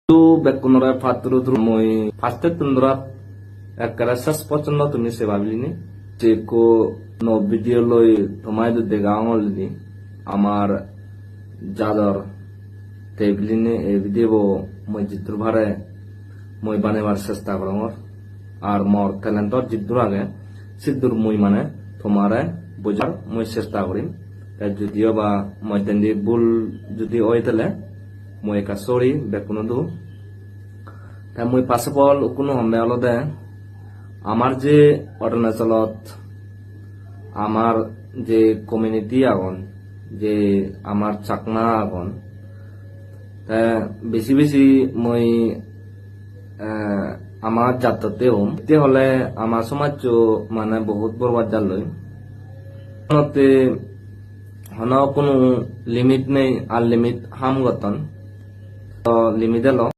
বেকুনরা ফাতরু মই ফাস্টে তুন্দরা একরা শেষ পছন্দ তুমি সে ভাবলিনি যে কো নো ভিডিও লই তোমায় দু দেগাঙল দি আমার জাদর তেবলিনে এই ভিডিও মই জিতুর ভারে মই বানাবার চেষ্টা করঙর আর মোর ট্যালেন্টর জিতুর আগে সিদ্ধুর মই মানে তোমারে বুঝার মই চেষ্টা করিম যদিও বা মই তেন্দি ভুল যদি ওই তাহলে মই একা সরি বেকুনো দু তাই মই পাশাপল কোনো হমে অলদে আমার যে অরুণাচলত আমার যে কমিউনিটি আগন যে আমার চাকমা আগন তা বেশি বেশি মই আমার যাত্রাতেও হলে আমার সমাজ মানে বহুত বরবাদ জানলই হন কোনো লিমিট নেই আনলিমিট হাম গতন লিমিট এলো